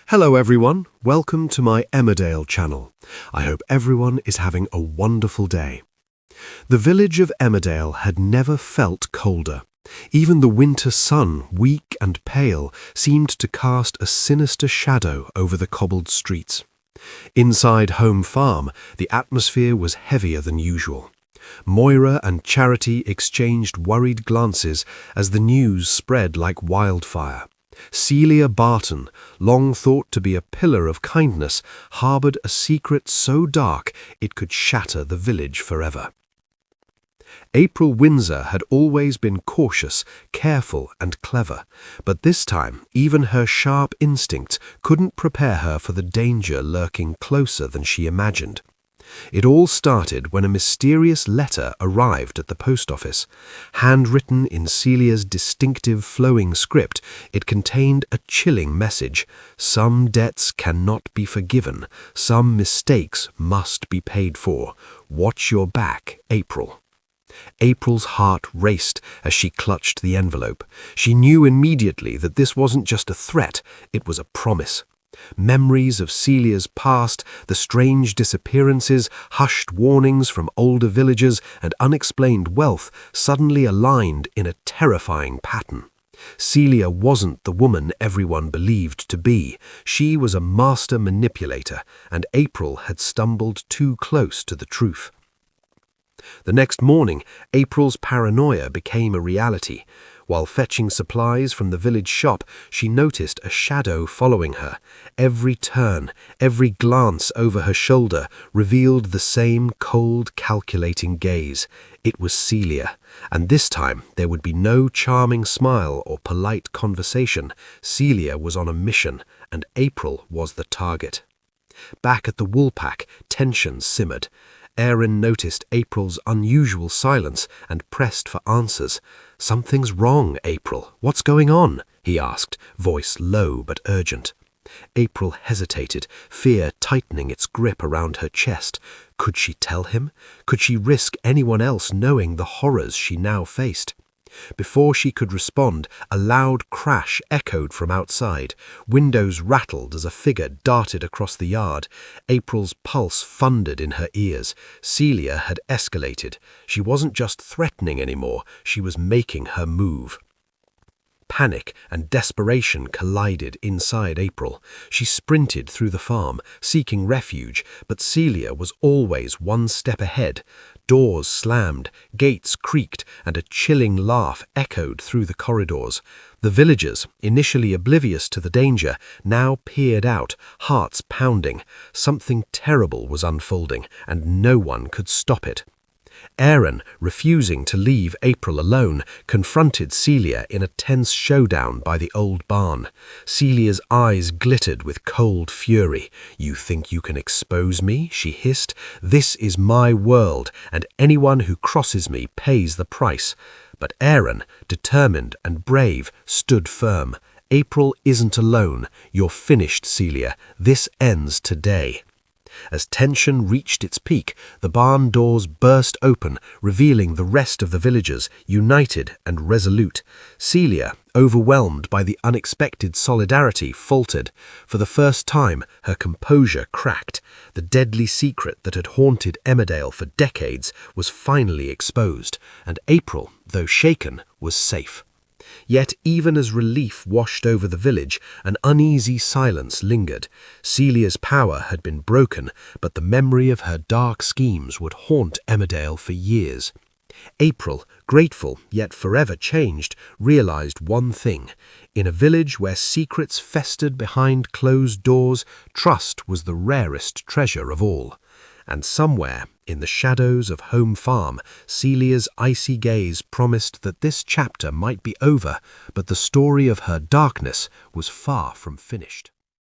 Hello everyone, welcome to my Emmerdale channel. I hope everyone is having a wonderful day. The village of Emmerdale had never felt colder. Even the winter sun, weak and pale, seemed to cast a sinister shadow over the cobbled streets. Inside Home Farm, the atmosphere was heavier than usual. Moira and Charity exchanged worried glances as the news spread like wildfire. Celia Barton, long thought to be a pillar of kindness, harboured a secret so dark it could shatter the village forever. April Windsor had always been cautious, careful and clever, but this time even her sharp instincts couldn't prepare her for the danger lurking closer than she imagined. It all started when a mysterious letter arrived at the post office. Handwritten in Celia's distinctive flowing script, it contained a chilling message. Some debts cannot be forgiven. Some mistakes must be paid for. Watch your back, April. April's heart raced as she clutched the envelope. She knew immediately that this wasn't just a threat, it was a promise. Memories of Celia's past, the strange disappearances, hushed warnings from older villagers, and unexplained wealth suddenly aligned in a terrifying pattern. Celia wasn't the woman everyone believed to be. She was a master manipulator, and April had stumbled too close to the truth. The next morning, April's paranoia became a reality. While fetching supplies from the village shop, she noticed a shadow following her. Every turn, every glance over her shoulder revealed the same cold, calculating gaze. It was Celia, and this time there would be no charming smile or polite conversation. Celia was on a mission, and April was the target. Back at the woolpack, tension simmered. Aaron noticed April's unusual silence and pressed for answers. "Something's wrong, April. What's going on?" he asked, voice low but urgent. April hesitated, fear tightening its grip around her chest. Could she tell him? Could she risk anyone else knowing the horrors she now faced? Before she could respond, a loud crash echoed from outside. Windows rattled as a figure darted across the yard. April's pulse thundered in her ears. Celia had escalated. She wasn't just threatening anymore, she was making her move. Panic and desperation collided inside April. She sprinted through the farm, seeking refuge, but Celia was always one step ahead. Doors slammed, gates creaked, and a chilling laugh echoed through the corridors. The villagers, initially oblivious to the danger, now peered out, hearts pounding. Something terrible was unfolding, and no one could stop it. Aaron, refusing to leave April alone, confronted Celia in a tense showdown by the old barn. Celia's eyes glittered with cold fury. "You think you can expose me?" she hissed. "This is my world, and anyone who crosses me pays the price." But Aaron, determined and brave, stood firm. "April isn't alone. You're finished, Celia. This ends today." As tension reached its peak, the barn doors burst open, revealing the rest of the villagers, united and resolute. Celia, overwhelmed by the unexpected solidarity, faltered. For the first time, her composure cracked. The deadly secret that had haunted Emmerdale for decades was finally exposed, and April, though shaken, was safe. Yet even as relief washed over the village, an uneasy silence lingered. Celia's power had been broken, but the memory of her dark schemes would haunt Emmerdale for years. April, grateful yet forever changed, realized one thing. In a village where secrets festered behind closed doors, trust was the rarest treasure of all. And somewhere, in the shadows of Home Farm, Celia's icy gaze promised that this chapter might be over, but the story of her darkness was far from finished.